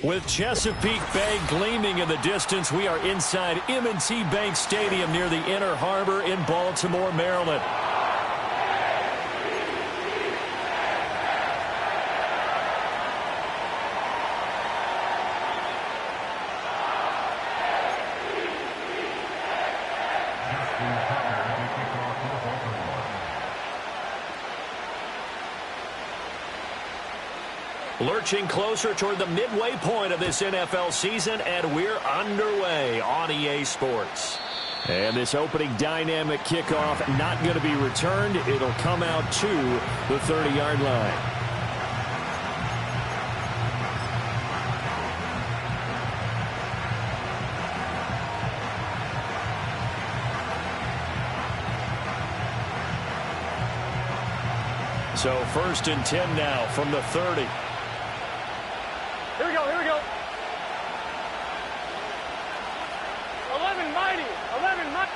With Chesapeake Bay gleaming in the distance, we are inside M&T Bank Stadium near the Inner Harbor in Baltimore, Maryland. Lurching closer toward the midway point of this NFL season, and we're underway on EA Sports. And this opening dynamic kickoff not going to be returned. It'll come out to the 30-yard line. So 1st and 10 now from the 30. Here we go, here we go. 11 mighty, 11 mighty.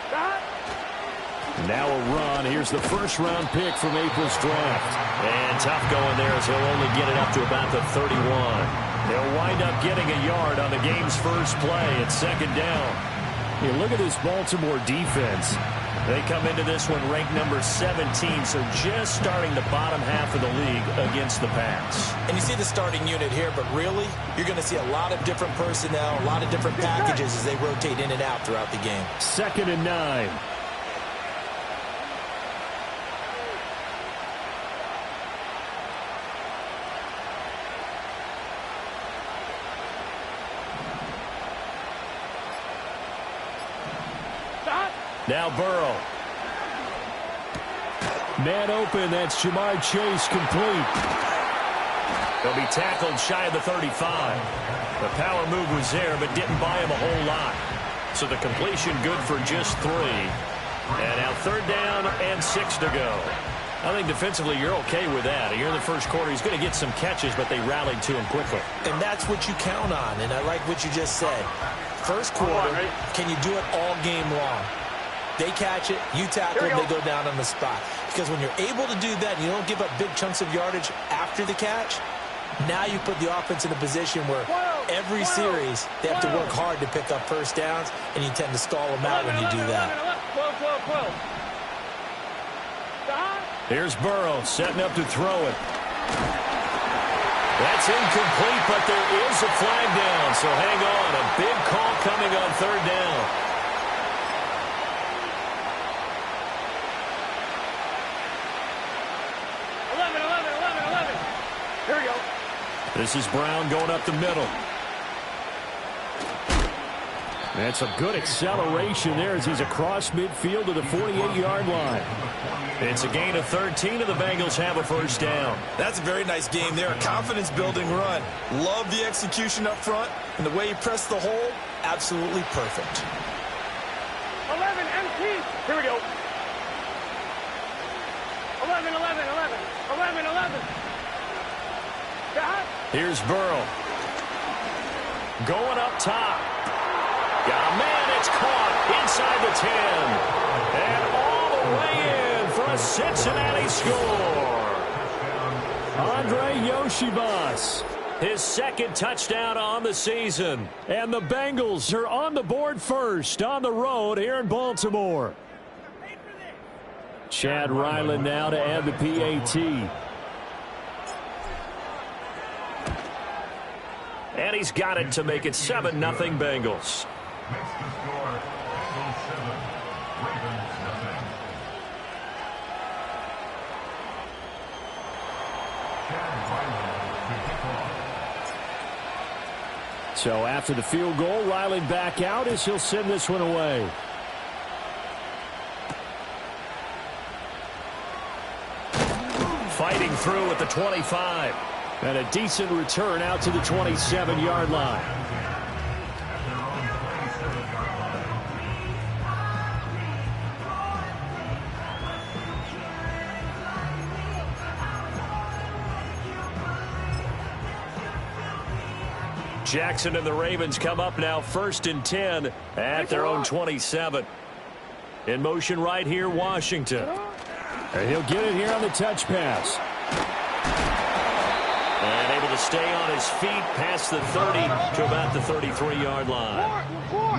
Now a run. Here's the first-round pick from April's draft. And tough going there as he'll only get it up to about the 31. He'll wind up getting a yard on the game's first play at 2nd down. You look at this Baltimore defense. They come into this one ranked number 17, so just starting the bottom half of the league against the pass. And you see the starting unit here, but really, you're going to see a lot of different personnel, a lot of different packages as they rotate in and out throughout the game. 2nd and 9. Now Burrow. Man open, that's Jamar Chase complete. He'll be tackled shy of the 35. The power move was there, but didn't buy him a whole lot. So the completion good for just 3. And now 3rd down and 6 to go. I think defensively you're okay with that. Here in the first quarter, he's going to get some catches, but they rallied to him quickly. And that's what you count on, and I like what you just said. First quarter, can you do it all game long? They catch it, you tackle them, they go down on the spot. Because when you're able to do that and you don't give up big chunks of yardage after the catch, now you put the offense in a position where every series they have to work hard to pick up first downs, and you tend to stall them out when you do that. Here's Burrow setting up to throw it. That's incomplete, but there is a flag down, so hang on. A big call coming on 3rd down. Here we go. This is Brown going up the middle. That's a good acceleration there as he's across midfield to the 48-yard line. It's a gain of 13, and the Bengals have a first down. That's a very nice game there. A confidence-building run. Love the execution up front, and the way he pressed the hole, absolutely perfect. 11 MT. Here we go. 11, 11, 11. 11, 11. Here's Burrow. Going up top. Got a man, it's caught inside the 10. And all the way in for a Cincinnati score. Andre Yoshibas, his 2nd touchdown on the season. And the Bengals are on the board first on the road here in Baltimore. Chad Ryland now to add the PAT. And he's got it to make it 7-0 Bengals. So after the field goal, Riley back out as he'll send this one away. Fighting through at the 25. And a decent return out to the 27-yard line. Jackson and the Ravens come up now 1st and 10 at their own 27. In motion right here, Washington. And he'll get it here on the touch pass. And able to stay on his feet past the 30 to about the 33-yard line.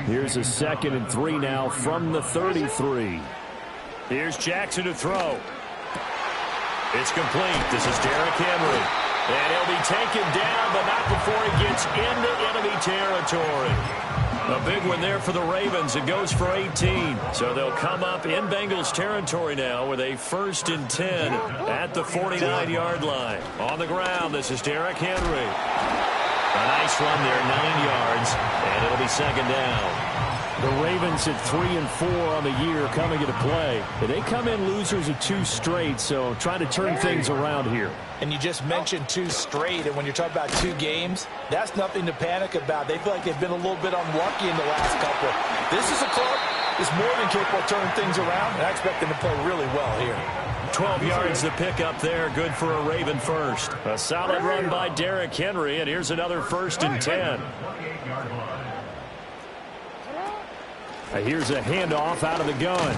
Here's a 2nd and 3 now from the 33. Here's Jackson to throw. It's complete. This is Derrick Henry. And he'll be taken down, but not before he gets into enemy territory. A big one there for the Ravens. It goes for 18. So they'll come up in Bengals territory now with a 1st and 10 at the 49-yard line. On the ground, this is Derrick Henry. A nice run there, 9 yards, and it'll be 2nd down. The Ravens at 3 and 4 on the year coming into play. They come in losers of 2 straight, so trying to turn things around here. And you just mentioned 2 straight, and when you're talking about 2 games, that's nothing to panic about. They feel like they've been a little bit unlucky in the last couple. This is a club that's more than capable of turning things around, and I expect them to play really well here. 12 yards to pick up there. Good for a Raven first. A solid run by Derrick Henry, and here's another 1st and 10. Here's a handoff out of the gun.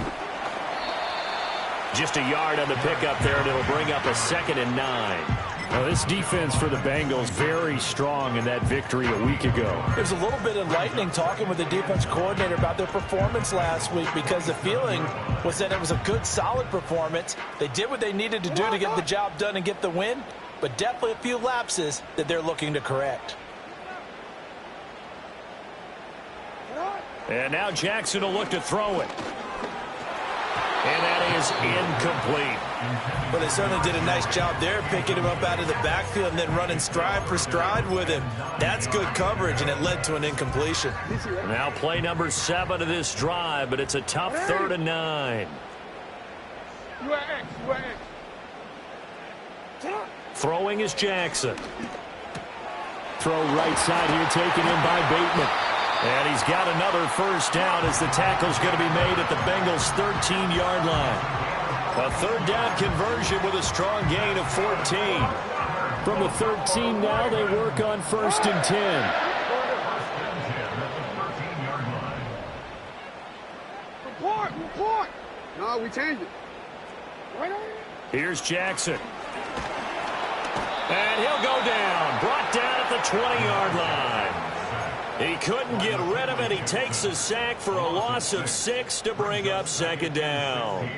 Just a yard on the pickup there, and it'll bring up a 2nd and 9. Well, this defense for the Bengals very strong in that victory a week ago. There's a little bit enlightening talking with the defense coordinator about their performance last week, because the feeling was that it was a good, solid performance. They did what they needed to do to get the job done and get the win, but definitely a few lapses that they're looking to correct. And now Jackson will look to throw it. And that is incomplete. Well, they certainly did a nice job there, picking him up out of the backfield and then running stride for stride with him. That's good coverage, and it led to an incompletion. Now play number 7 of this drive, but it's a tough 3rd and 9. Throwing is Jackson. Throw right side here, taken in by Bateman. And he's got another 1st down as the tackle's going to be made at the Bengals' 13-yard line. A 3rd down conversion with a strong gain of 14. From the 13 now, they work on 1st and 10. Report. No, we changed it. Here's Jackson. And he'll go down. Brought down at the 20-yard line. He couldn't get rid of it. He takes a sack for a loss of 6 to bring up 2nd down.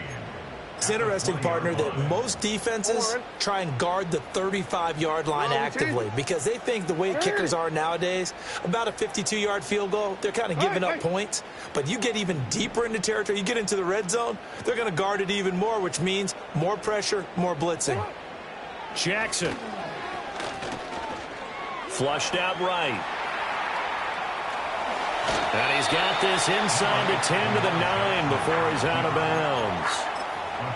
It's interesting, partner, that most defenses try and guard the 35-yard line actively because they think the way kickers are nowadays, about a 52-yard field goal, they're kind of giving up points. But you get even deeper into territory, you get into the red zone, they're going to guard it even more, which means more pressure, more blitzing. Jackson. Flushed out right. And he's got this inside the 10 to the 9 before he's out of bounds.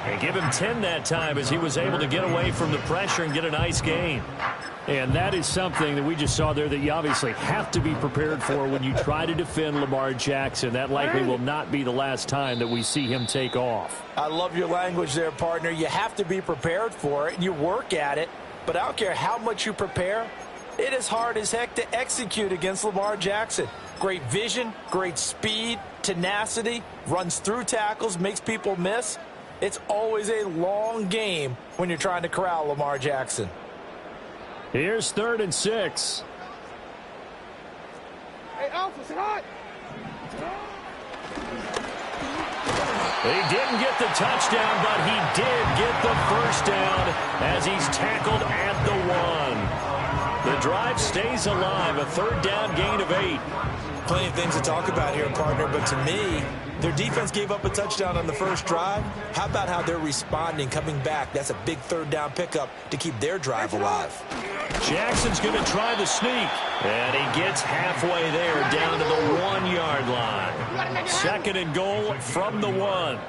And give him 10 that time as he was able to get away from the pressure and get a nice gain. And that is something that we just saw there that you obviously have to be prepared for when you try to defend Lamar Jackson. That likely will not be the last time that we see him take off. I love your language there, partner. You have to be prepared for it. You work at it. But I don't care how much you prepare, it is hard as heck to execute against Lamar Jackson. Great vision, great speed, tenacity, runs through tackles, makes people miss. It's always a long game when you're trying to corral Lamar Jackson. Here's 3rd and 6. Hey, Alpha, sit hot. He didn't get the touchdown, but he did get the 1st down as he's tackled at the 1. The drive stays alive, a 3rd down gain of 8. Plenty of things to talk about here, partner, but to me, their defense gave up a touchdown on the first drive. How about how they're responding, coming back? That's a big 3rd down pickup to keep their drive alive. Jackson's going to try the sneak, and he gets halfway there down to the 1-yard line. 2nd and goal from the 1.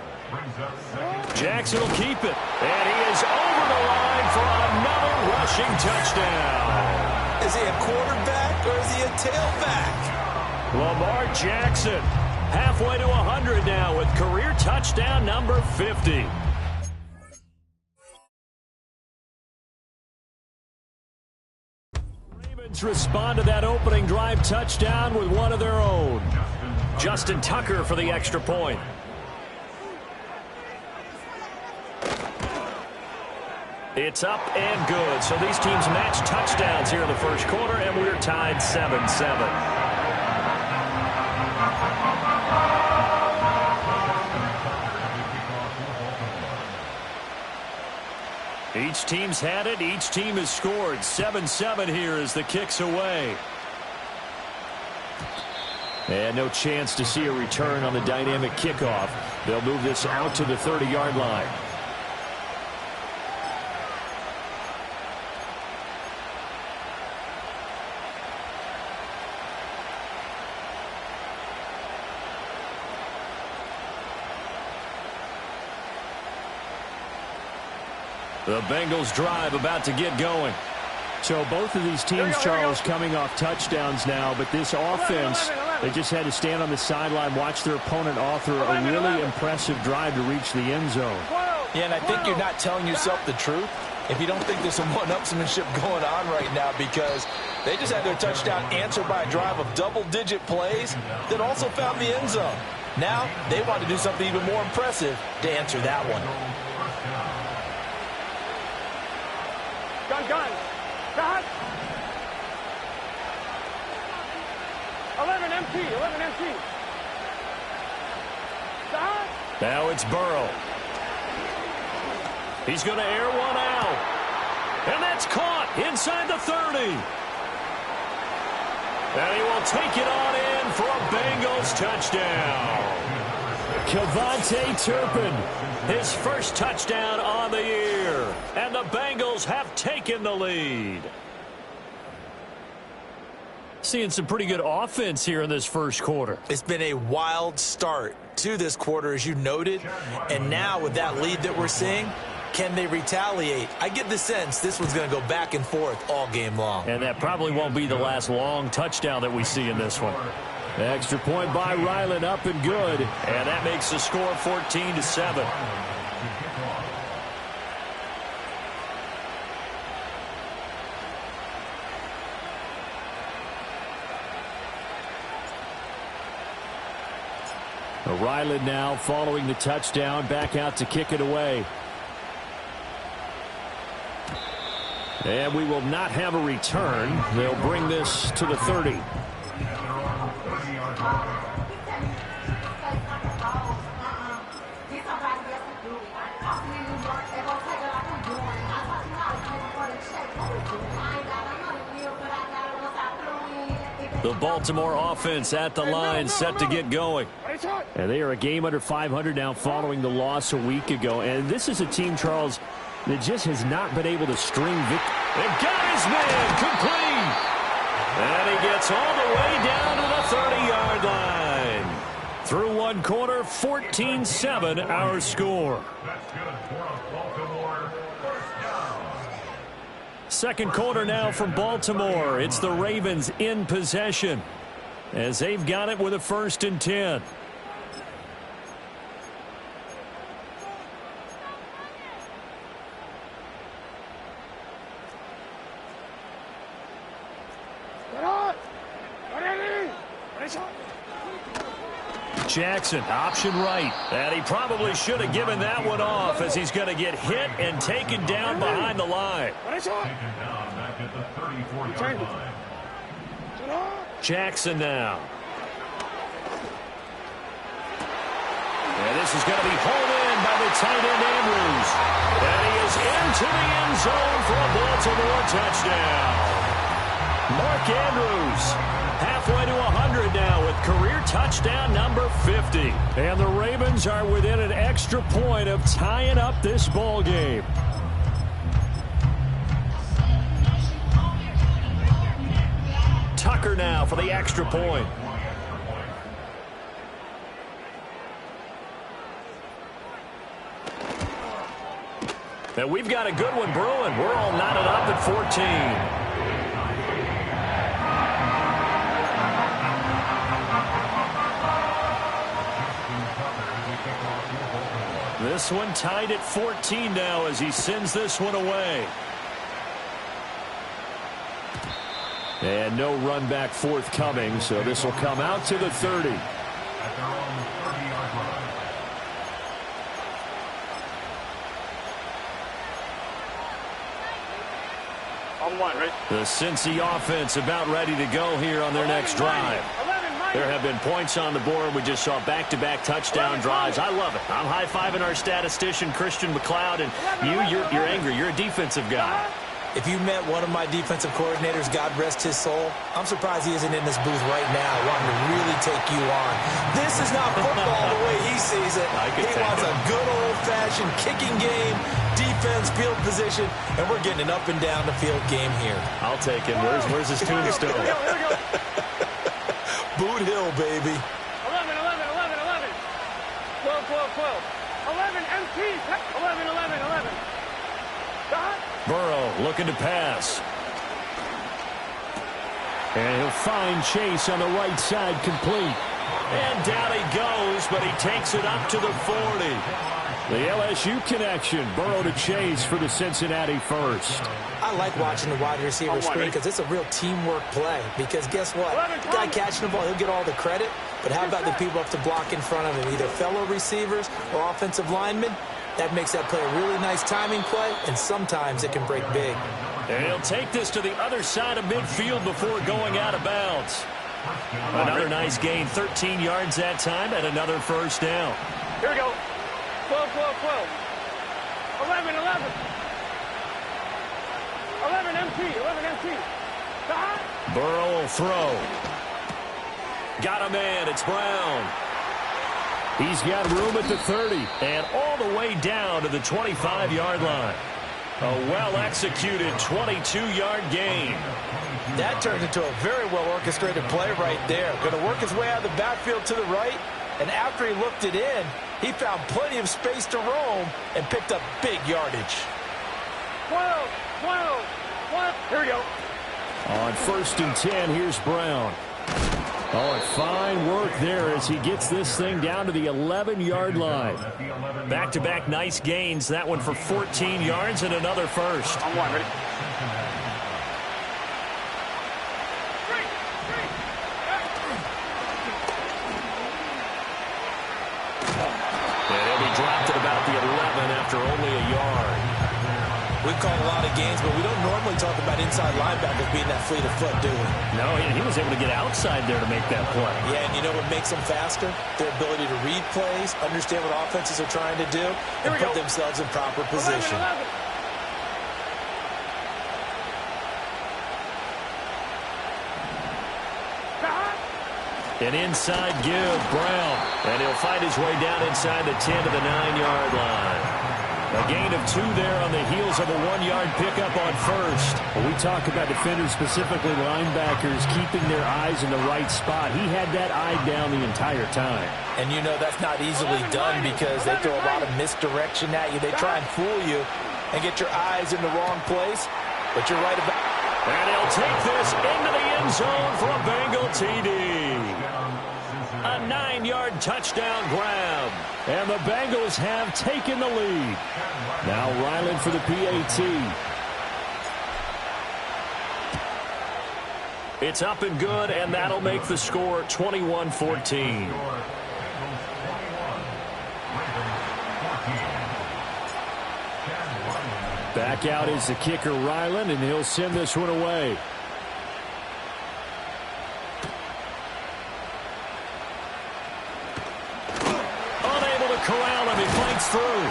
Jackson will keep it, and he is over the line for another rushing touchdown. Is he a quarterback or is he a tailback? Lamar Jackson, halfway to 100 now with career touchdown number 50. Ravens respond to that opening drive touchdown with one of their own. Justin Tucker for the extra point. It's up and good. So these teams match touchdowns here in the first quarter, and we're tied 7-7. Each team's had it. Each team has scored. 7-7 here as the kick's away. And no chance to see a return on the dynamic kickoff. They'll move this out to the 30-yard line. The Bengals drive about to get going. So both of these teams, Charles, coming off touchdowns now, but this offense, they just had to stand on the sideline, watch their opponent author a really impressive drive to reach the end zone. Yeah, and I think you're not telling yourself the truth if you don't think there's some one-upsmanship going on right now, because they just had their touchdown answered by a drive of double-digit plays that also found the end zone. Now they want to do something even more impressive to answer that one. Gun. Got 11 MT. Now it's Burrow. He's going to air one out. And that's caught inside the 30. And he will take it on in for a Bengals touchdown. Kevontae Turpin, his first touchdown on the year. And the Bengals have taken the lead. Seeing some pretty good offense here in this first quarter. It's been a wild start to this quarter, as you noted. And now with that lead that we're seeing, can they retaliate? I get the sense this one's going to go back and forth all game long. And that probably won't be the last long touchdown that we see in this one. Extra point by Ryland, up and good. And that makes the score 14-7. Ryland now following the touchdown, back out to kick it away. And we will not have a return. They'll bring this to the 30. The Baltimore offense at the line, set to get going. And they are a game under 500 now following the loss a week ago. And this is a team, Charles, that just has not been able to string victory. They've got his man complete. And he gets all the way down to the 30-yard line. Through one quarter, 14-7 our score. Second quarter now from Baltimore. It's the Ravens in possession as they've got it with a 1st and 10. Jackson, option right. And he probably should have given that one off as he's going to get hit and taken down behind the line. Jackson now. And this is going to be hauled in by the tight end Andrews. And he is into the end zone for a Baltimore touchdown. Mark Andrews, halfway to 100 now with career touchdown number 50. And the Ravens are within an extra point of tying up this ball game. Tucker now for the extra point. And we've got a good one brewing. We're all knotted up at 14. This one tied at 14 now as he sends this one away. And no run back forthcoming, so this will come out to the 30. On one, right? The Cincy offense about ready to go here on their next drive. There have been points on the board. We just saw back-to-back touchdown drives. I love it. I'm high-fiving our statistician, Christian McLeod, and you're angry. You're a defensive guy. If you met one of my defensive coordinators, God rest his soul, I'm surprised he isn't in this booth right now wanting to really take you on. This is not football the way he sees it. He wants a good old-fashioned kicking game, defense, field position, and we're getting an up-and-down-the-field game here. I'll take him. Where's his tombstone? Here we go. Boot Hill, baby. 11, 11, 11, 11. 12, 12, 12. 11, MT. 11, 11, 11. Burrow looking to pass. And he'll find Chase on the right side, complete. And down he goes, but he takes it up to the 40. The LSU connection. Burrow to Chase for the Cincinnati first. I like watching the wide receiver screen because it's a real teamwork play. Because guess what? The guy catching the ball, he'll get all the credit. But how about the people up to block in front of him, either fellow receivers or offensive linemen? That makes that play a really nice timing play, and sometimes it can break big. And he'll take this to the other side of midfield before going out of bounds. Another nice gain, 13 yards that time, and another first down. Here we go. 12, 12, 12. 11, 11. 11, MT. 11, MT. Burrow will throw. Got a man. It's Brown. He's got room at the 30. And all the way down to the 25-yard line. A well-executed 22-yard gain. That turns into a very well-orchestrated play right there. Going to work his way out of the backfield to the right. And after he looked it in, he found plenty of space to roam and picked up big yardage. 12, 12, 12. Here we go. On 1st and 10, here's Brown. Oh, and fine work there as he gets this thing down to the 11-yard line. Back-to-back nice gains. That one for 14 yards and another first. On one, ready? And he'll be dropped at about the 11 after only a yard. We've called a lot of games, but we don't normally talk about inside linebackers being that fleet of foot, do we? No, he was able to get outside there to make that play. Yeah, and you know what makes them faster? Their ability to read plays, understand what offenses are trying to do, and put themselves in proper position. 11, 11. An inside give, Brown. And he'll fight his way down inside the 10 to the 9-yard line. A gain of 2 there on the heels of a 1-yard pickup on first. When we talk about defenders, specifically linebackers, keeping their eyes in the right spot. He had that eye down the entire time. And you know that's not easily done because they throw a lot of misdirection at you. They try and fool you and get your eyes in the wrong place. But you're right about... And he'll take this into the end zone for a Bengal TD. A 9-yard touchdown grab. And the Bengals have taken the lead. Now Ryland for the PAT. It's up and good, and that'll make the score 21-14. Back out is the kicker, Ryland, and he'll send this one away. Corral him, he fights through.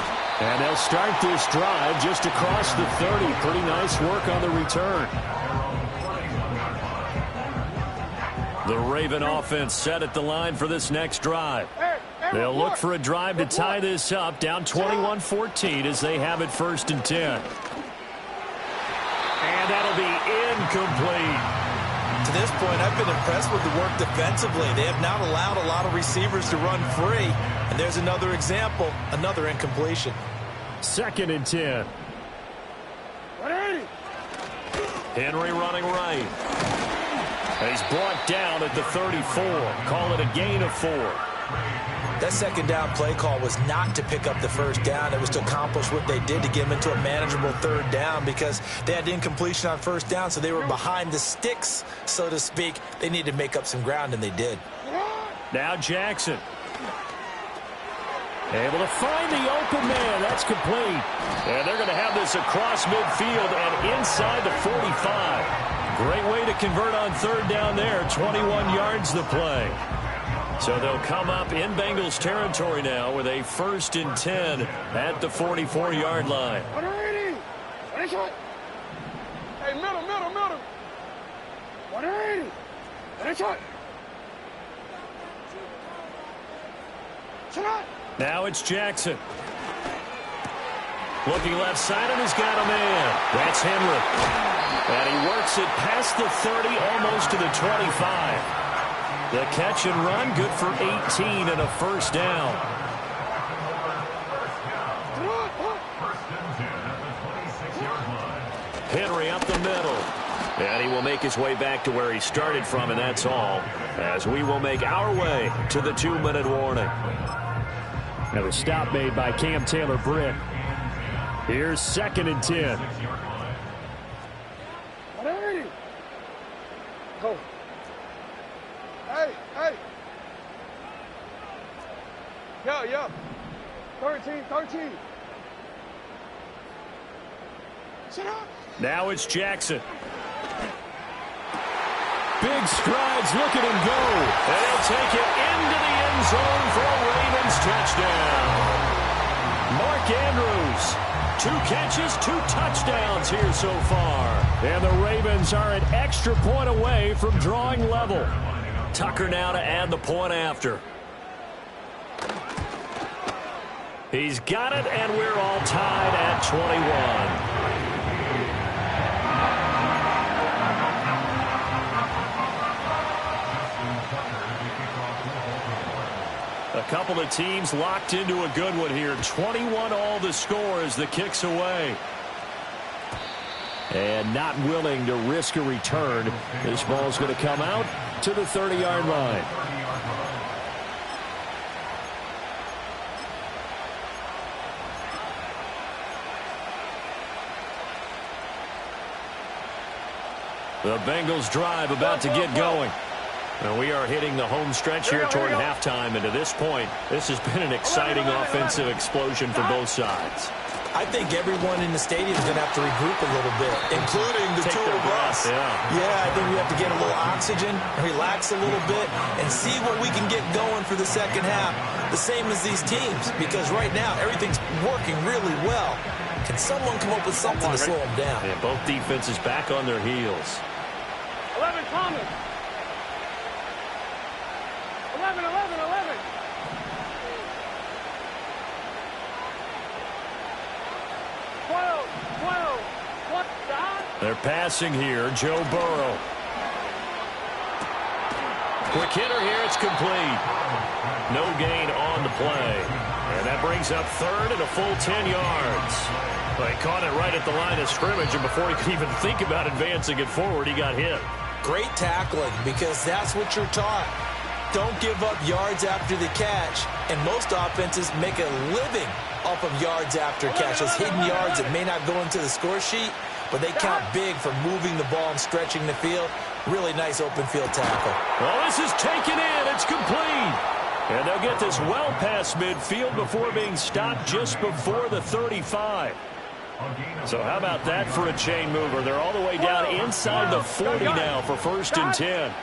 And they'll start this drive just across the 30. Pretty nice work on the return. The Raven offense set at the line for this next drive. They'll look for a drive to tie this up, down 21-14 as they have it 1st and 10. And that'll be incomplete. To this point, I've been impressed with the work defensively. They have not allowed a lot of receivers to run free. And there's another example, another incompletion. 2nd and 10. 180. Henry running right. He's brought down at the 34. Call it a gain of 4. That second down play call was not to pick up the first down. It was to accomplish what they did to get them into a manageable 3rd down because they had incompletion on 1st down, so they were behind the sticks, so to speak. They needed to make up some ground, and they did. Now Jackson. Able to find the open man. That's complete. And they're going to have this across midfield and inside the 45. Great way to convert on third down there. 21 yards to play. So they'll come up in Bengals territory now with a 1st and 10 at the 44-yard line. Hey, middle. 180. Now it's Jackson. Looking left side, and he's got a man. That's Henry. And he works it past the 30, almost to the 25. The catch and run, good for 18 and a 1st down. Henry up the middle. And he will make his way back to where he started from, and that's all. As we will make our way to the 2-minute warning. Now the stop made by Cam Taylor-Britt. Here's 2nd and 10. Go. Hey. Yo. 13. Sit up. Now it's Jackson. Big strides. Look at him go. And he'll take it into the end zone for a Ravens touchdown. Mark Andrews. 2 catches, 2 touchdowns here so far. And the Ravens are an extra point away from drawing level. Tucker now to add the point after. He's got it, and we're all tied at 21. A couple of teams locked into a good one here. 21 all the score as the kick's away. And not willing to risk a return. This ball's going to come out to the 30-yard line. The Bengals drive about to get going. And we are hitting the home stretch here toward halftime. And to this point, this has been an exciting offensive explosion for both sides. I think everyone in the stadium is going to have to regroup a little bit, including the two of us. Yeah, I think we have to get a little oxygen, relax a little bit, and see what we can get going for the second half. The same as these teams, because right now everything's working really well. Can someone come up with something to slow them down? Yeah, both defenses back on their heels. 11 Thomas. 11. 12. What? They're passing here. Joe Burrow. Quick hitter here. It's complete. No gain on the play. And that brings up 3rd and a full 10 yards. Well, he caught it right at the line of scrimmage, and before he could even think about advancing it forward, he got hit. Great tackling, because that's what you're taught. Don't give up yards after the catch. And most offenses make a living off of yards after catch. Those hidden yards that may not go into the score sheet, but they count big for moving the ball and stretching the field. Really nice open field tackle. Well, this is taken in. It's complete. And they'll get this well past midfield before being stopped just before the 35. So how about that for a chain mover? They're all the way down inside the 40 now for 1st and 10.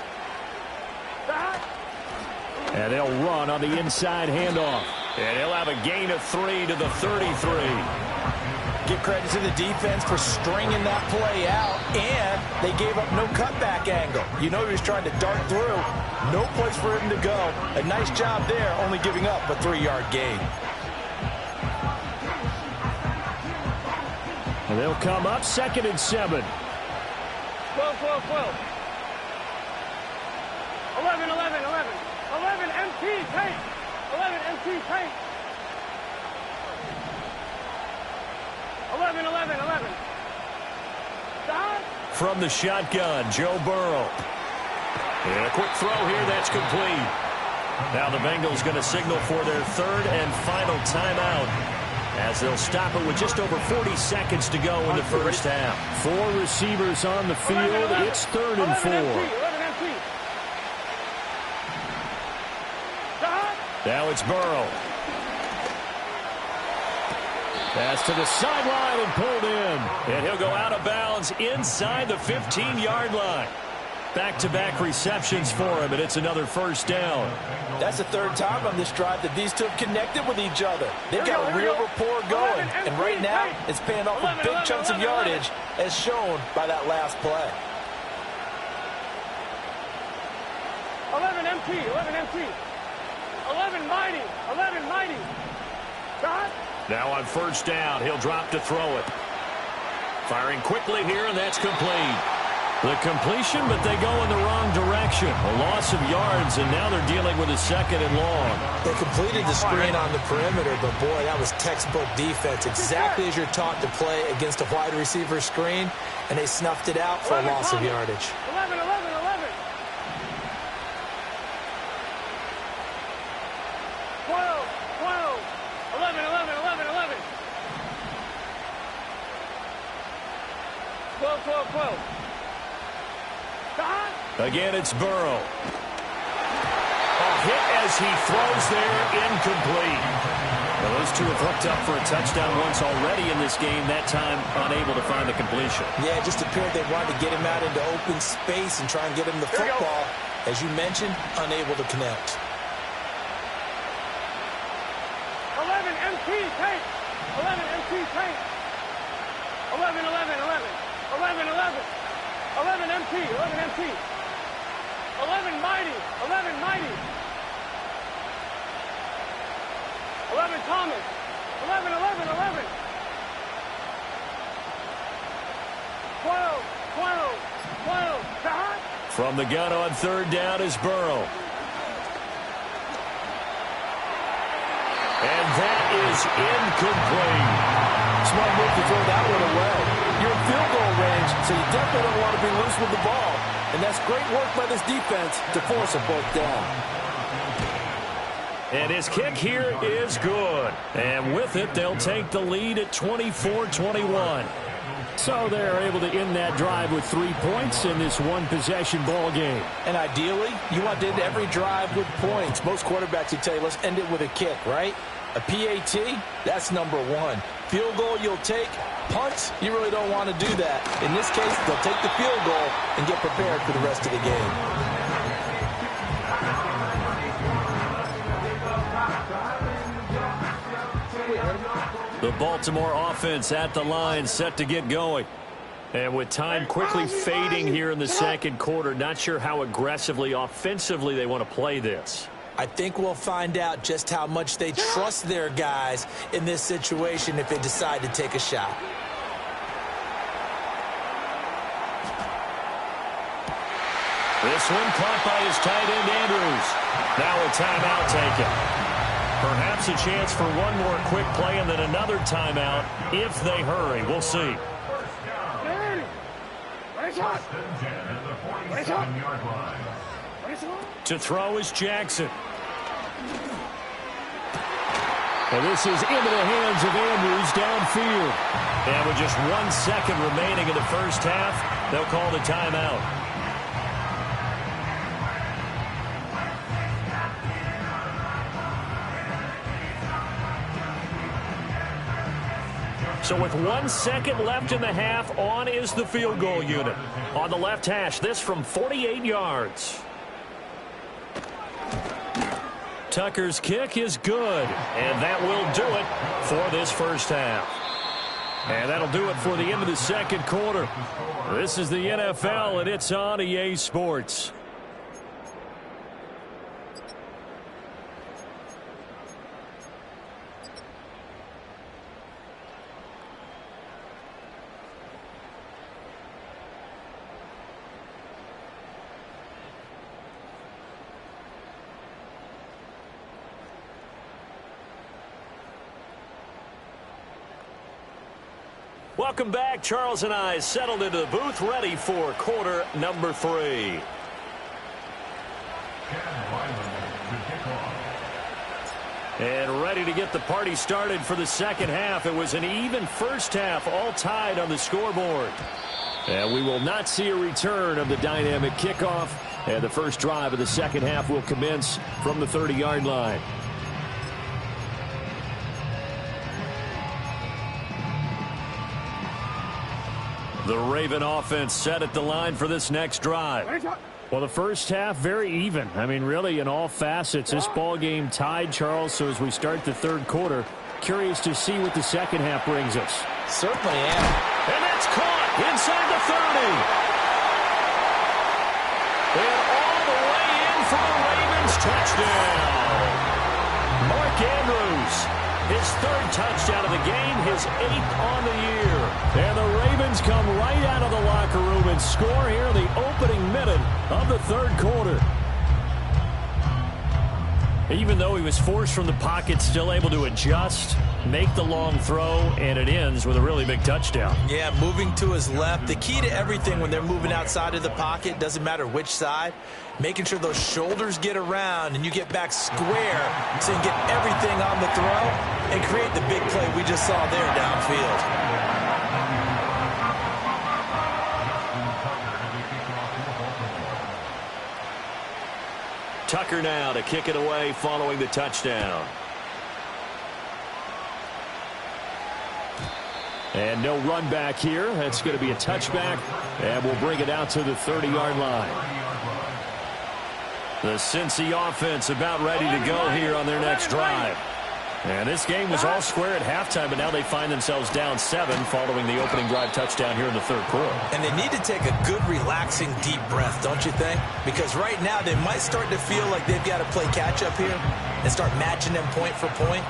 And they'll run on the inside handoff. And he'll have a gain of 3 to the 33. Give credit to the defense for stringing that play out, and they gave up no cutback angle. You know he was trying to dart through. No place for him to go. A nice job there, only giving up a 3-yard gain. And they'll come up 2nd and 7. 12. 11. 11 MT tank. 11 MT tank. 11. Stop. From the shotgun, Joe Burrow. And a quick throw here, that's complete. Now the Bengals going to signal for their 3rd and final timeout, as they'll stop it with just over 40 seconds to go in the first half. 4 receivers on the field. It's 3rd and 4. 11 MT. Now it's Burrow. Pass to the sideline and pulled in. And he'll go out of bounds inside the 15-yard line. Back-to-back receptions for him, and it's another first down. That's the third time on this drive that these two have connected with each other. They've got real rapport going, and right now it's paying off with big chunks of yardage, as shown by that last play. 11 MT, 11 MT. 11 mighty, 11 mighty. God. Now on first down, he'll drop to throw it. Firing quickly here, and that's complete. The completion, but they go in the wrong direction. A loss of yards, and now they're dealing with a second and long. They completed the screen on the perimeter, but boy, that was textbook defense. Exactly as you're taught to play against a wide receiver screen, and they snuffed it out for a loss of yardage. 11, 11, 11. 12, 12. 11, 11, 11, 11. 12, 12, 12. Again, it's Burrow. A hit as he throws there, incomplete. Now, those two have hooked up for a touchdown once already in this game, that time unable to find the completion. Yeah, it just appeared they wanted to get him out into open space and try and get him the football. As you mentioned, unable to connect. 11 MT tank. 11 MT tank. 11, 11, 11. 11, 11. 11 MT, 11 MT. 11 mighty, 11 mighty. 11 Thomas. 11, 11, 11. 12, 12, 12. God. From the gun on third down is Burrow. And that is incomplete. Smart move to throw that one away. You're in field goal range, so you definitely don't want to be loose with the ball. And that's great work by this defense to force them both down. And his kick here is good. And with it, they'll take the lead at 24-21. So they're able to end that drive with 3 points in this one-possession ball game. And ideally, you want to end every drive with points. Most quarterbacks would tell you, let's end it with a kick, right? A PAT, that's number one. Field goal you'll take. Punts, you really don't want to do that. In this case, they'll take the field goal and get prepared for the rest of the game. The Baltimore offense at the line, set to get going. And with time quickly fading here in the second quarter, not sure how aggressively, offensively they want to play this. I think we'll find out just how much they trust their guys in this situation if they decide to take a shot. This one caught by his tight end, Andrews. Now a timeout taken. Perhaps a chance for one more quick play and then another timeout if they hurry. We'll see. To throw is Jackson. And this is into the hands of Andrews downfield. And with just 1 second remaining in the first half, they'll call the timeout. So with 1 second left in the half, on is the field goal unit. On the left hash, this from 48 yards. Tucker's kick is good, and that will do it for this first half. And that'll do it for the end of the second quarter. This is the NFL, and it's on EA Sports. Welcome back. Charles and I settled into the booth, ready for quarter number 3. And ready to get the party started for the second half. It was an even first half, all tied on the scoreboard. And we will not see a return of the dynamic kickoff. And the first drive of the second half will commence from the 30-yard line. The Raven offense set at the line for this next drive. Well, the first half, very even. I mean, really, in all facets, this ball game tied, Charles. So as we start the third quarter, curious to see what the second half brings us. Certainly am. And that's caught inside the 30. And all the way in for the Ravens touchdown. Mark Andrews, his third touchdown of the game, his 8th on the year. And the Ravens come right out of the locker room and score here in the opening minute of the third quarter. Even though he was forced from the pocket, still able to adjust, make the long throw, and it ends with a really big touchdown. Yeah, moving to his left. The key to everything when they're moving outside of the pocket, doesn't matter which side, making sure those shoulders get around and you get back square so you can get everything on the throw and create the big play we just saw there downfield. Tucker now to kick it away following the touchdown. And no run back here. That's going to be a touchback, and we'll bring it out to the 30-yard line. The Cincy offense about ready to go here on their next drive. And this game was all square at halftime, but now they find themselves down 7 following the opening drive touchdown here in the third quarter. And they need to take a good, relaxing, deep breath, don't you think? Because right now they might start to feel like they've got to play catch-up here and start matching them point for point.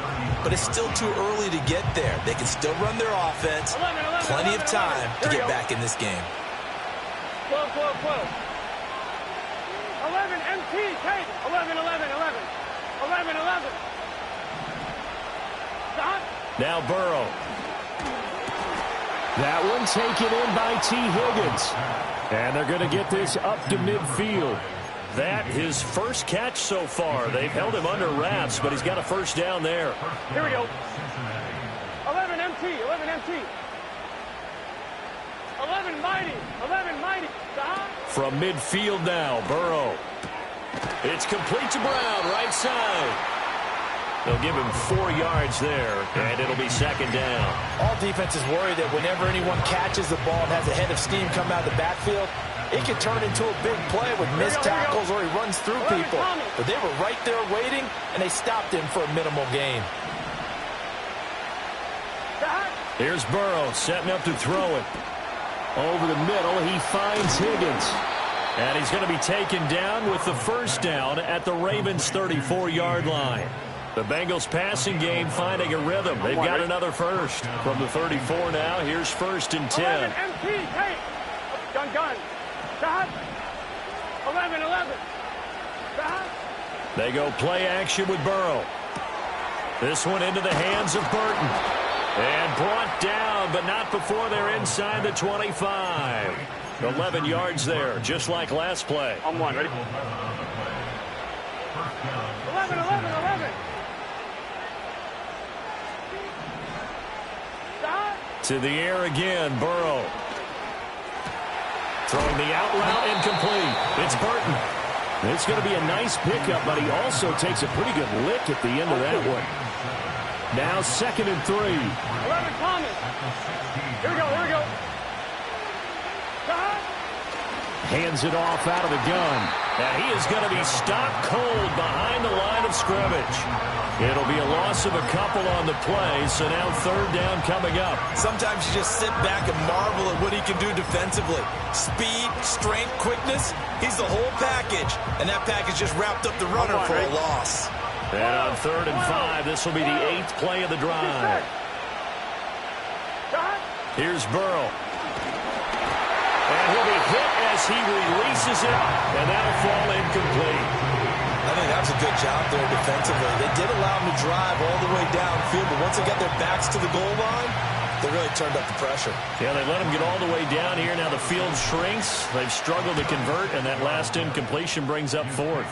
But it's still too early to get there. They can still run their offense. Plenty of time to get back in this game. 12, 12, 12. 11, MT, take. 11, 11, 11. 11, 11. Stop. Now Burrow. That one taken in by T. Higgins. And they're going to get this up to midfield. That his first catch so far. They've held him under wraps, but he's got a first down there. Here we go. 11 MT, 11 MT. 11 mighty, 11 mighty. Stop. From midfield now, Burrow. It's complete to Brown, right side. They'll give him 4 yards there, and it'll be second down. All defenses worry that whenever anyone catches the ball and has a head of steam come out of the backfield, it can turn into a big play with missed tackles or he runs through people. But they were right there waiting, and they stopped him for a minimal gain. Here's Burrow setting up to throw it. Over the middle, he finds Higgins. And he's going to be taken down with the first down at the Ravens' 34-yard line. The Bengals passing game finding a rhythm. They've got another first. From the 34 now, here's first and 10. 11 MT, take. Gun. Stop. 11, 11. Stop. They go play action with Burrow. This one into the hands of Burton. And brought down, but not before they're inside the 25. 11 yards there, just like last play. On one, ready? 11, 11, 11. Stop. To the air again, Burrow. Throwing the out route incomplete. It's Burton. It's going to be a nice pickup, but he also takes a pretty good lick at the end of that one. Now 2nd and 3. 11 Thomas. Here we go. Stop. Hands it off out of the gun. And he is going to be stopped cold behind the line of scrimmage. It'll be a loss of a couple on the play, so now third down coming up. Sometimes you just sit back and marvel at what he can do defensively. Speed, strength, quickness, he's the whole package. And that package just wrapped up the runner for a loss. And on 3rd and 5, this will be the 8th play of the drive. Here's Burrow. And he'll be hit as he releases it, and that'll fall incomplete. I think that's a good job there defensively. They did allow him to drive all the way downfield, but once they got their backs to the goal line, they really turned up the pressure. Yeah, they let him get all the way down here. Now the field shrinks. They've struggled to convert, and that last incompletion brings up 4th.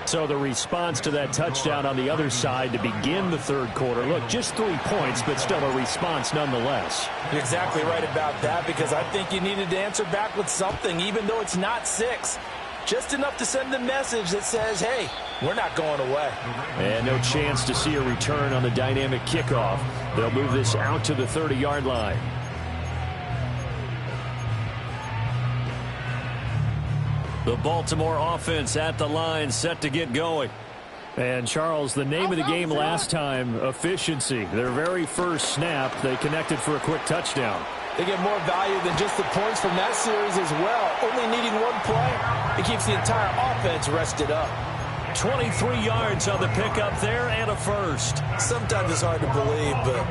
So the response to that touchdown on the other side to begin the third quarter. Look, just 3 points, but still a response nonetheless. You're exactly right about that, because I think you needed to answer back with something, even though it's not 6. Just enough to send the message that says, hey, we're not going away. And no chance to see a return on the dynamic kickoff. They'll move this out to the 30-yard line. The Baltimore offense at the line, set to get going. And, Charles, the name of the game last time, efficiency. Their very first snap, they connected for a quick touchdown. They get more value than just the points from that series as well. Only needing one play, it keeps the entire offense rested up. 23 yards on the pickup there and a first. Sometimes it's hard to believe, but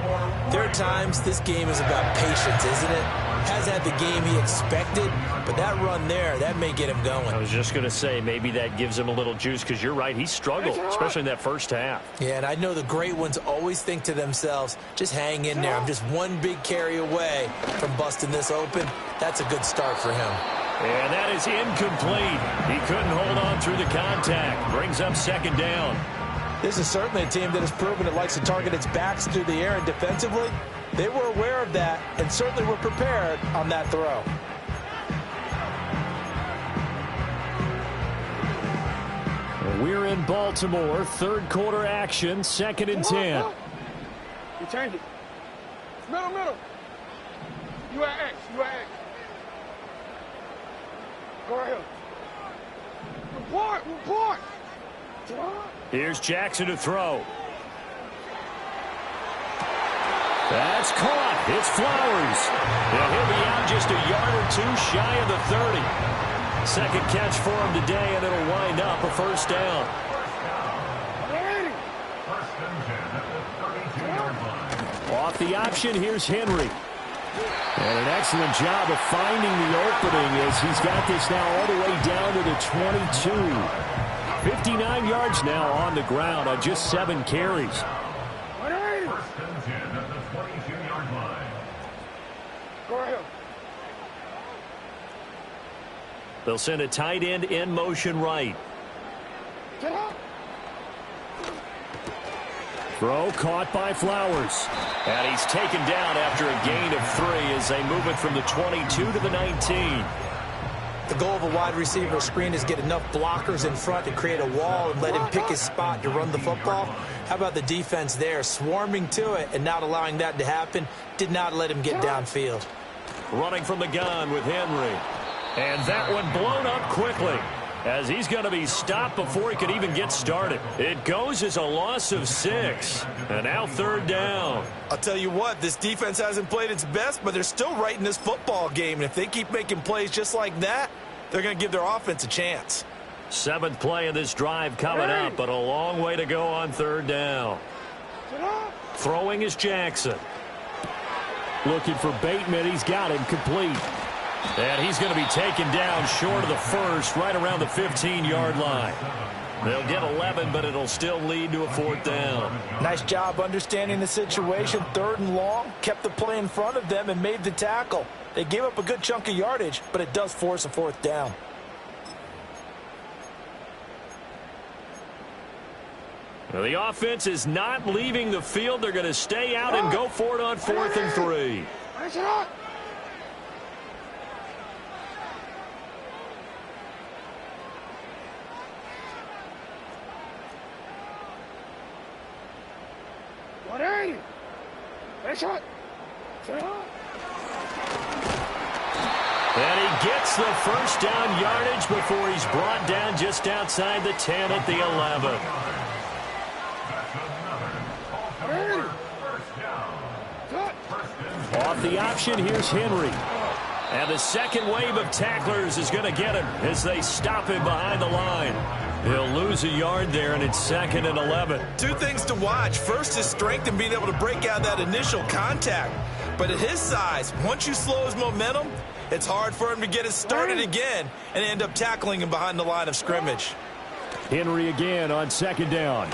there are times this game is about patience, isn't it? Has had the game he expected, but that run there, that may get him going. I was just going to say, maybe that gives him a little juice, because you're right, he struggled, especially in that first half. Yeah, and I know the great ones always think to themselves, just hang in there. I'm just one big carry away from busting this open. That's a good start for him. And that is incomplete. He couldn't hold on through the contact. Brings up second down. This is certainly a team that has proven it likes to target its backs through the air, and defensively, they were aware of that and certainly were prepared on that throw. We're in Baltimore, third quarter action, 2nd and 10. You change it. Middle. You at X. Go right here. Report. Here's Jackson to throw. That's caught. It's Flowers. And he'll be out just a yard or two shy of the 30. Second catch for him today, and it'll wind up a first down. Off the option, here's Henry. And an excellent job of finding the opening as he's got this now all the way down to the 22. 59 yards now on the ground on just 7 carries. They'll send a tight end in motion right. Throw caught by Flowers. And he's taken down after a gain of 3 as they move it from the 22 to the 19. The goal of a wide receiver screen is get enough blockers in front to create a wall and let him pick his spot to run the football. How about the defense there, swarming to it and not allowing that to happen? Did not let him get downfield. Running from the gun with Henry. And that one blown up quickly, as he's going to be stopped before he could even get started. It goes as a loss of 6. And now third down. I'll tell you what, this defense hasn't played its best, but they're still right in this football game. And if they keep making plays just like that, they're going to give their offense a chance. 7th play of this drive coming up, but a long way to go on third down. Throwing is Jackson. Looking for Bateman. He's got him complete. And he's going to be taken down short of the first, right around the 15-yard line. They'll get 11, but it'll still lead to a 4th down. Nice job understanding the situation. 3rd and long, kept the play in front of them and made the tackle. They gave up a good chunk of yardage, but it does force a 4th down. Well, the offense is not leaving the field. They're going to stay out and go for it on 4th and 3. And he gets the first down yardage before he's brought down just outside the 10 at the 11. Off the option, here's Henry. And the second wave of tacklers is going to get him as they stop him behind the line. He'll lose a yard there, and it's 2nd and 11. 2 things to watch. First, his strength and being able to break out that initial contact. But at his size, once you slow his momentum, it's hard for him to get it started again and end up tackling him behind the line of scrimmage. Henry again on 2nd down.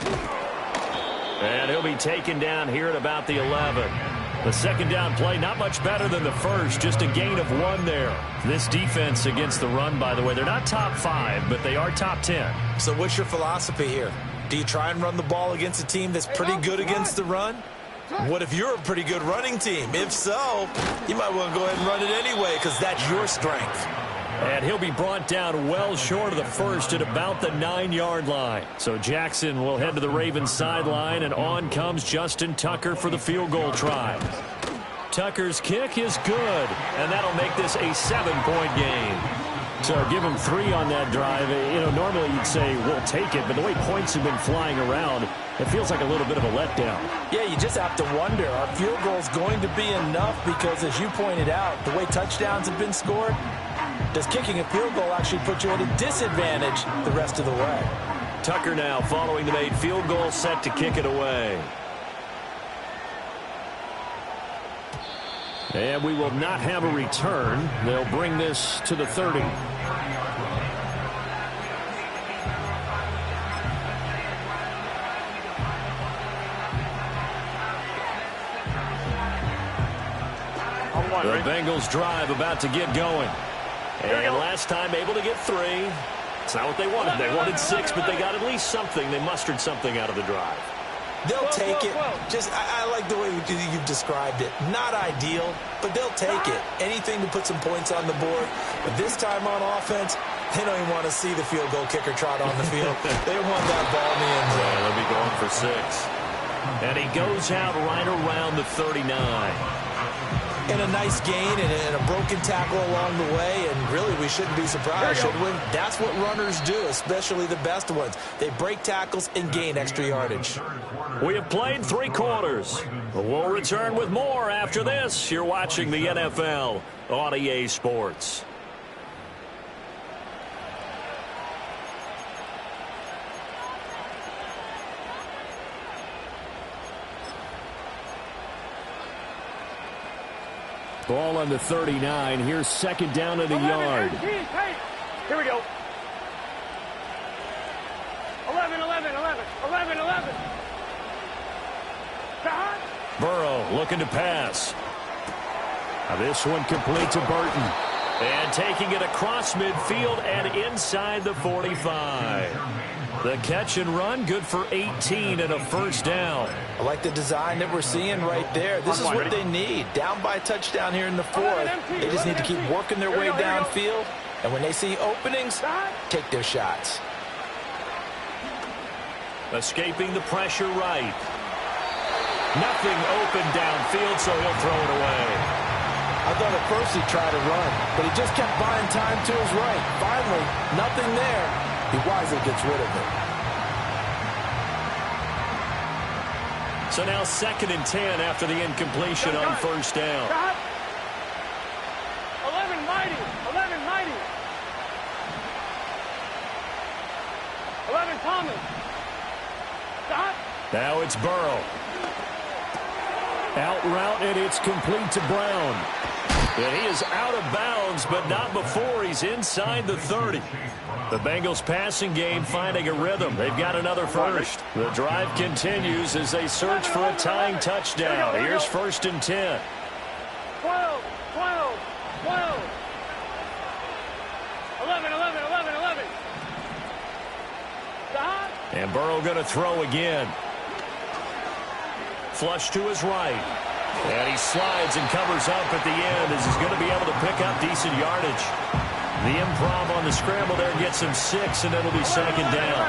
And he'll be taken down here at about the 11. The 2nd down play, not much better than the first, just a gain of 1 there. This defense against the run, by the way, they're not top 5, but they are top 10. So what's your philosophy here? Do you try and run the ball against a team that's pretty good against the run? What if you're a pretty good running team? If so, you might want to go ahead and run it anyway because that's your strength. And he'll be brought down well short of the first at about the 9-yard line. So Jackson will head to the Ravens sideline, and on comes Justin Tucker for the field goal try. Tucker's kick is good, and that'll make this a 7-point game. So give them 3 on that drive. You know, normally you'd say we'll take it, but the way points have been flying around, it feels like a little bit of a letdown. Yeah, you just have to wonder, are field goals going to be enough? Because as you pointed out, the way touchdowns have been scored, does kicking a field goal actually put you at a disadvantage the rest of the way? Tucker now following the made field goal, set to kick it away. And we will not have a return. They'll bring this to the 30. The Bengals drive about to get going. And last time able to get 3. It's not what they wanted. They wanted 6, but they got at least something. They mustered something out of the drive. They'll take it. I like the way you've described it. Not ideal, but they'll take it. Anything to put some points on the board. But this time on offense, they don't even want to see the field goal kicker trot on the field. They want that ball in the end zone. Yeah, they'll be going for 6. And he goes out right around the 39. And a nice gain and a broken tackle along the way, and really we shouldn't be surprised, should we? That's what runners do, especially the best ones. They break tackles and gain extra yardage. We have played 3 quarters. We'll return with more after this. You're watching the NFL on EA Sports. Ball on the 39. Here's second down at a yard. Here we go. 11, 11, 11, 11, 11. Burrow looking to pass. Now this one complete to Burton. And taking it across midfield and inside the 45. The catch and run, good for 18 and a first down. I like the design that we're seeing right there. This is what they need. Down by a touchdown here in the 4th. They just need to keep working their way downfield. And when they see openings, take their shots. Escaping the pressure right. Nothing open downfield, so he'll throw it away. I thought at first he'd try to run, but he just kept buying time to his right. Finally, nothing there. He wisely gets rid of it. So now 2nd and 10 after the incompletion on first down. 11 mighty. 11 mighty. 11 Thomas. Stop. Now it's Burrow. Out route, and it's complete to Brown. And he is out of bounds, but not before he's inside the 30. The Bengals passing game finding a rhythm. They've got another first. The drive continues as they search for a tying touchdown. Here's 1st and 10. 12, 12, 12. 11, 11, 11, 11. Stop. And Burrow going to throw again. Flush to his right. And he slides and covers up at the end as he's going to be able to pick up decent yardage. The improv on the scramble there gets him 6, and it'll be 2nd down.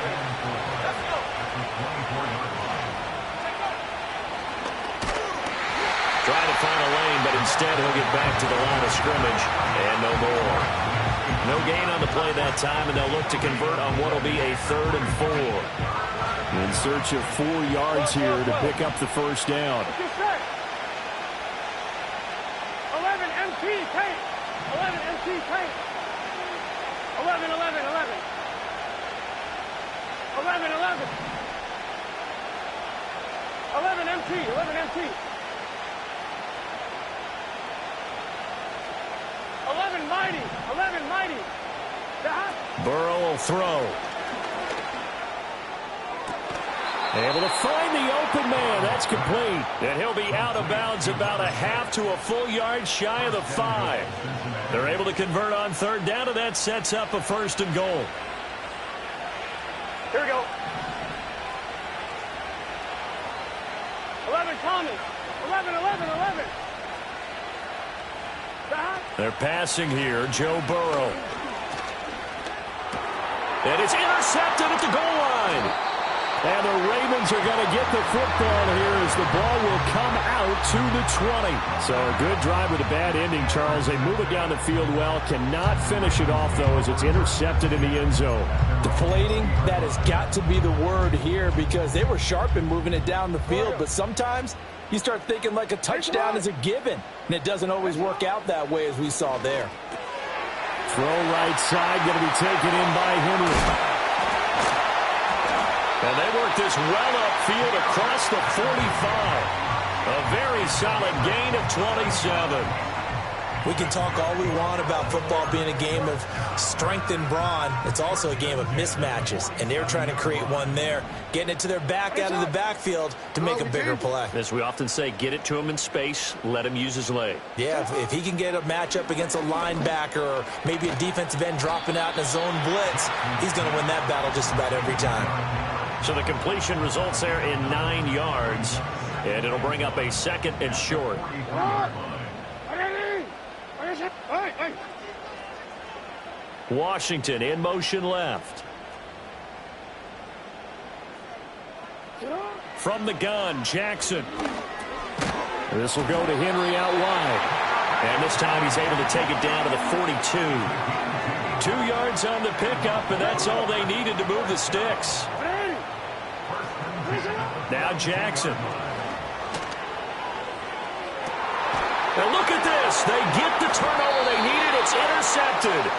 Trying to find a lane, but instead he'll get back to the line of scrimmage, and no more. No gain on the play that time, and they'll look to convert on what will be a 3rd and 4. In search of 4 yards here to pick up the first down. 11 MT tape. 11 MT tape. 11, 11, 11. 11, 11. 11 MT. 11 MT. 11 mighty. 11 mighty. Stop. Burrow will throw. Able to find the open man. That's complete. And he'll be out of bounds about a half to a full yard shy of the 5. They're able to convert on 3rd down, and that sets up a 1st and goal. Here we go. 11 Thomas. 11, 11, 11. Stop. They're passing here. Joe Burrow. And it's intercepted at the goal line. And the Ravens are going to get the football here as the ball will come out to the 20. So a good drive with a bad ending, Charles. They move it down the field well. Cannot finish it off, though, as it's intercepted in the end zone. Deflating, that has got to be the word here because they were sharp in moving it down the field. But sometimes you start thinking like a touchdown is a given. And it doesn't always work out that way as we saw there. Throw right side, going to be taken in by Henry. And they work this well upfield across the 45. A very solid gain of 27. We can talk all we want about football being a game of strength and brawn. It's also a game of mismatches, and they're trying to create one there, getting it to their back out of the backfield to make a bigger play. As we often say, get it to him in space, let him use his leg. Yeah, if he can get a matchup against a linebacker or maybe a defensive end dropping out in a zone blitz, he's going to win that battle just about every time. So the completion results there in 9 yards, and it'll bring up a 2nd and short. Washington in motion left. From the gun, Jackson. This will go to Henry out wide. And this time he's able to take it down to the 42. 2 yards on the pickup, and that's all they needed to move the sticks. Now Jackson. Now look at this. They get the turnover they needed. It's intercepted.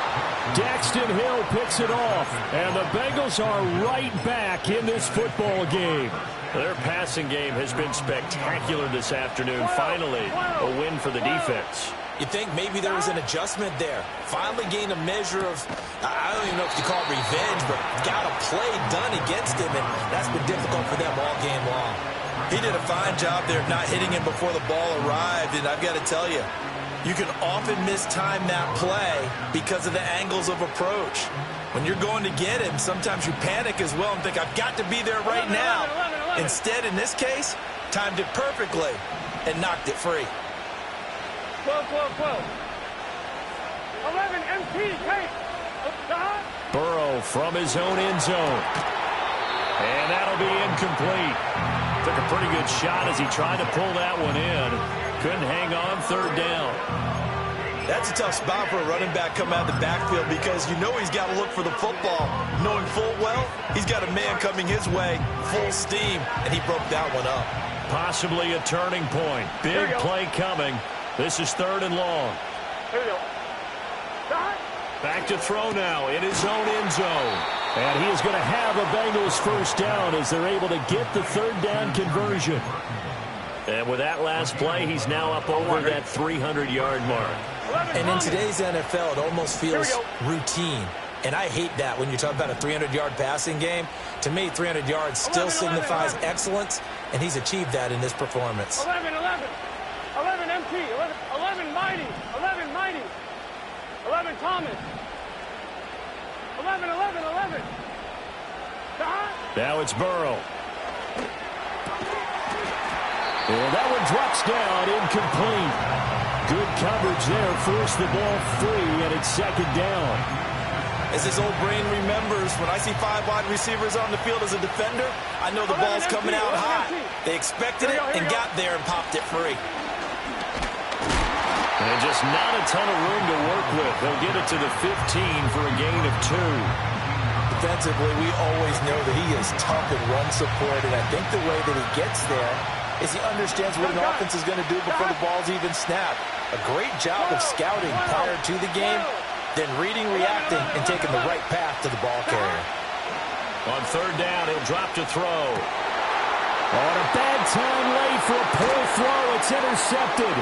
Daxton Hill picks it off. And the Bengals are right back in this football game. Their passing game has been spectacular this afternoon. Finally, a win for the defense. You think maybe there was an adjustment there. Finally gained a measure of, I don't even know if you call it revenge, but got a play done against him, and that's been difficult for them all game long. He did a fine job there of not hitting him before the ball arrived, and I've got to tell you, you can often mistime that play because of the angles of approach. When you're going to get him, sometimes you panic as well and think, I've got to be there right now. Instead, in this case, timed it perfectly and knocked it free. 12, 12, 12. 11, MT, take. Burrow from his own end zone. And that'll be incomplete. Took a pretty good shot as he tried to pull that one in. Couldn't hang on, 3rd down. That's a tough spot for a running back coming out of the backfield because you know he's got to look for the football, knowing full well he's got a man coming his way, full steam, and he broke that one up. Possibly a turning point. Big play coming. This is 3rd and long. Here we go. Back to throw now in his own end zone. And he is going to have a Bengals first down as they're able to get the 3rd down conversion. And with that last play, he's now up over that 300-yard mark. And in today's NFL, it almost feels routine. And I hate that when you talk about a 300-yard passing game. To me, 300 yards still signifies excellence, and he's achieved that in this performance. 11, 11. 11, MT. 11, Mighty. 11, Mighty. 11, Thomas. 11, 11, 11. Now it's Burrow. And that one drops down, incomplete. Good coverage there, forced the ball free, and it's 2nd down. As his old brain remembers, when I see 5 wide receivers on the field as a defender, I know the ball's coming out hot. They expected it and got there and popped it free. And just not a ton of room to work with. They'll get it to the 15 for a gain of 2. Defensively, we always know that he is tough in run support, and I think the way that he gets there is he understands what an offense is going to do before the ball's even snapped. A great job of scouting prior to the game, then reading, reacting, and taking the right path to the ball carrier. On 3rd down, he'll drop to throw. On a bad time late for a poor throw. It's intercepted.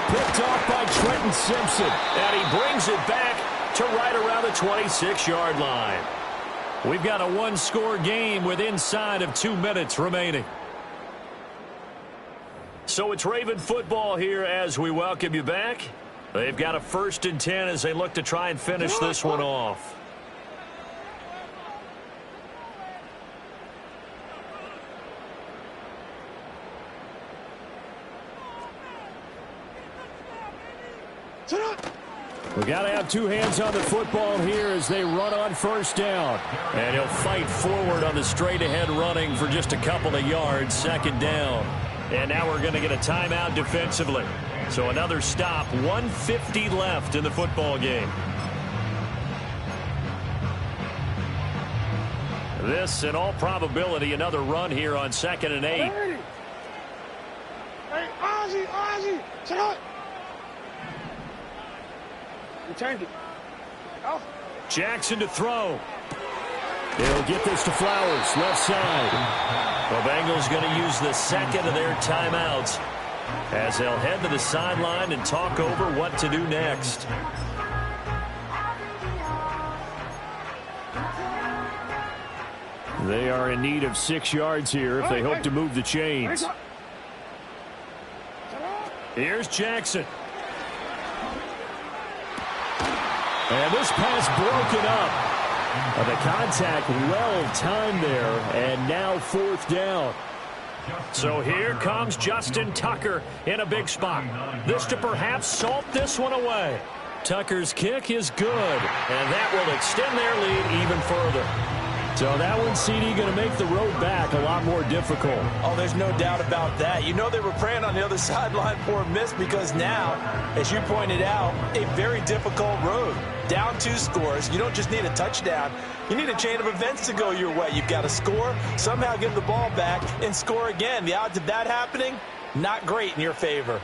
Picked off by Trenton Simpson. And he brings it back to right around the 26-yard line. We've got a 1-score game with inside of 2 minutes remaining. So it's Raven football here as we welcome you back. They've got a 1st and 10 as they look to try and finish this one off. We got to have two hands on the football here as they run on first down. And he'll fight forward on the straight-ahead running for just a couple of yards, second down. And now we're going to get a timeout defensively. So another stop, 1:50 left in the football game. This, in all probability, another run here on 2nd and 8. Hey, Ozzie, shut up. You turned it. Oh. Jackson to throw. They'll get this to Flowers, left side. The Bengals going to use the second of their timeouts as they'll head to the sideline and talk over what to do next. They are in need of 6 yards here if they hope to move the chains. Here's Jackson. And this pass broken up. The contact well timed there, and now 4th down. So here comes Justin Tucker in a big spot. This to perhaps salt this one away. Tucker's kick is good, and that will extend their lead even further. So that one, CD, going to make the road back a lot more difficult. Oh, there's no doubt about that. You know they were praying on the other sideline for a miss because now, as you pointed out, a very difficult road. Down 2 scores. You don't just need a touchdown. You need a chain of events to go your way. You've got to score, somehow give the ball back, and score again. The odds of that happening, not great in your favor.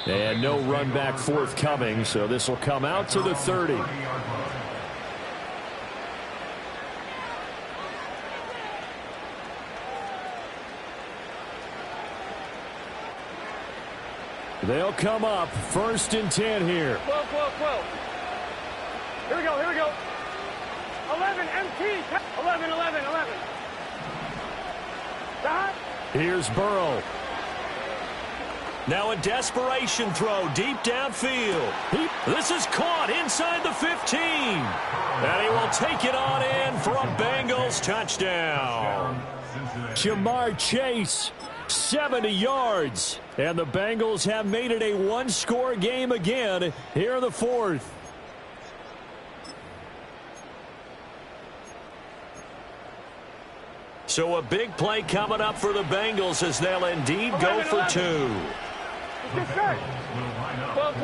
And no run back forthcoming, so this will come out to the 30. They'll come up 1st and 10 here. 12. Here we go. 11 MT. 11. Stop. Here's Burrow. Now a desperation throw deep downfield. This is caught inside the 15. And he will take it on in for a Bengals touchdown. Jamar Chase, 70 yards. And the Bengals have made it a 1-score game again here in the 4th. So a big play coming up for the Bengals as they'll indeed go for 2. Get set. 12.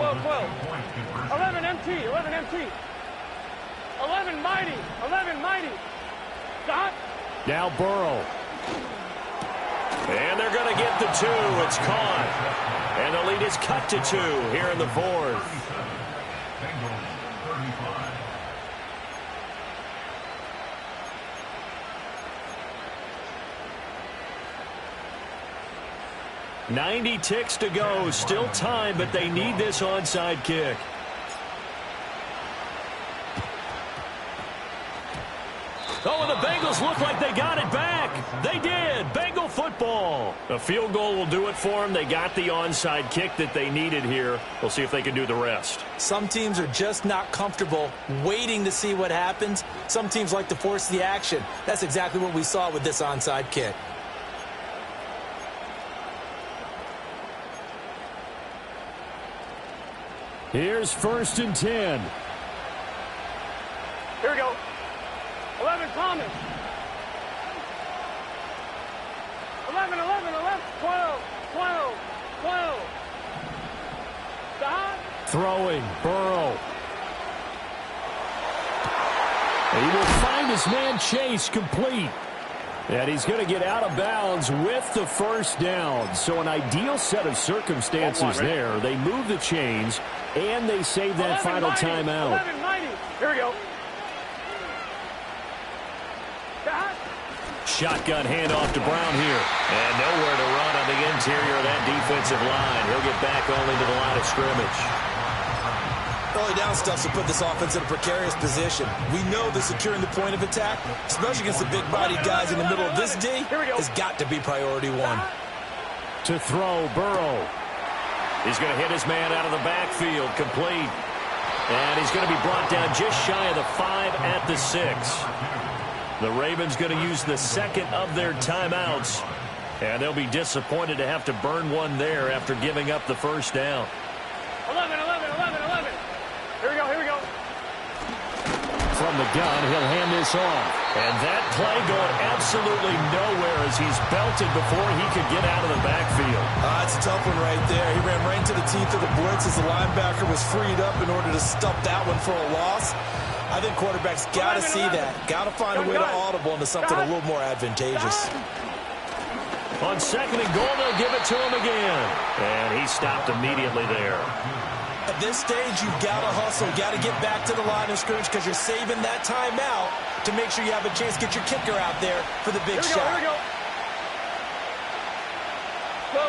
11 MT. 11 mighty. Stop. Now Burrow. And they're going to get the 2. It's caught. And the lead is cut to 2 here in the 4th. .90 ticks to go. Still time, but they need this onside kick. Oh, and the Bengals look like they got it back. They did. Bengal football. A field goal will do it for them. They got the onside kick that they needed here. We'll see if they can do the rest. Some teams are just not comfortable waiting to see what happens. Some teams like to force the action. That's exactly what we saw with this onside kick. Here's 1st and 10. Here we go. 11 Thomas. 11. 12. Stop. Throwing, Burrow. And he will find his man Chase complete. And he's going to get out of bounds with the 1st down. So an ideal set of circumstances there. They move the chains, and they save that final timeout. 11 mighty. Here we go. Shotgun handoff to Brown here. And nowhere to run on the interior of that defensive line. He'll get back only to the line of scrimmage. Early down stuff will put this offense in a precarious position. We know that securing the point of attack, especially against the big-bodied guys in the middle of this D, has got to be priority 1. To throw, Burrow. He's going to hit his man out of the backfield, complete. And he's going to be brought down just shy of the 5 at the 6. The Ravens going to use the second of their timeouts. And they'll be disappointed to have to burn one there after giving up the 1st down. 11. Here we go. from the gun. He'll hand this off. And that play going absolutely nowhere as he's belted before he could get out of the backfield. That's a tough one right there. He ran right into the teeth of the blitz as the linebacker was freed up in order to stuff that one for a loss. I think quarterbacks got to see that. Got to find a way to audible into something a little more advantageous. On second and goal, they'll give it to him again. And he stopped immediately there. At this stage, you've got to hustle, got to get back to the line of scrimmage because you're saving that timeout to make sure you have a chance to get your kicker out there for the big shot. Here we go. 12.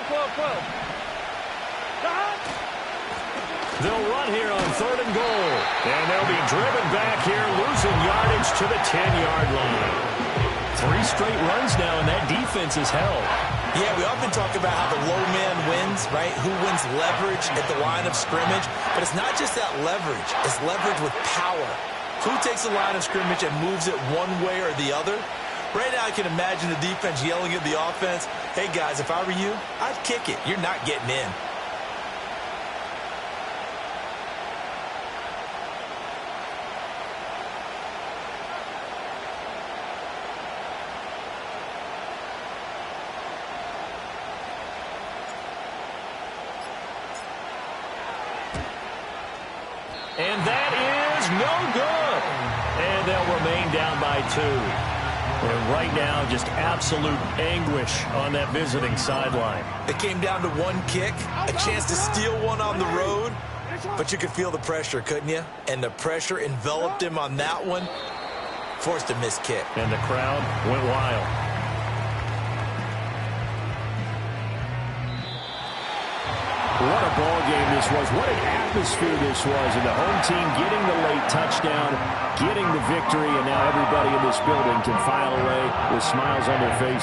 They'll run here on third and goal. And they'll be driven back here, losing yardage to the 10-yard line. 3 straight runs now, and that defense is held. Yeah, we often talk about how the low man wins, right? Who wins leverage at the line of scrimmage? But it's not just that leverage. It's leverage with power. Who takes the line of scrimmage and moves it one way or the other? Right now, I can imagine the defense yelling at the offense, hey, guys, if I were you, I'd kick it. You're not getting in. And that is no good. And they'll remain down by 2. And right now, just absolute anguish on that visiting sideline. It came down to one kick, a chance to steal one on the road, but you could feel the pressure, couldn't you? And the pressure enveloped him on that one, forced a missed kick. And the crowd went wild. What a ball game this was. What an atmosphere this was. And the home team getting the late touchdown, getting the victory, and now everybody in this building can file away with smiles on their faces.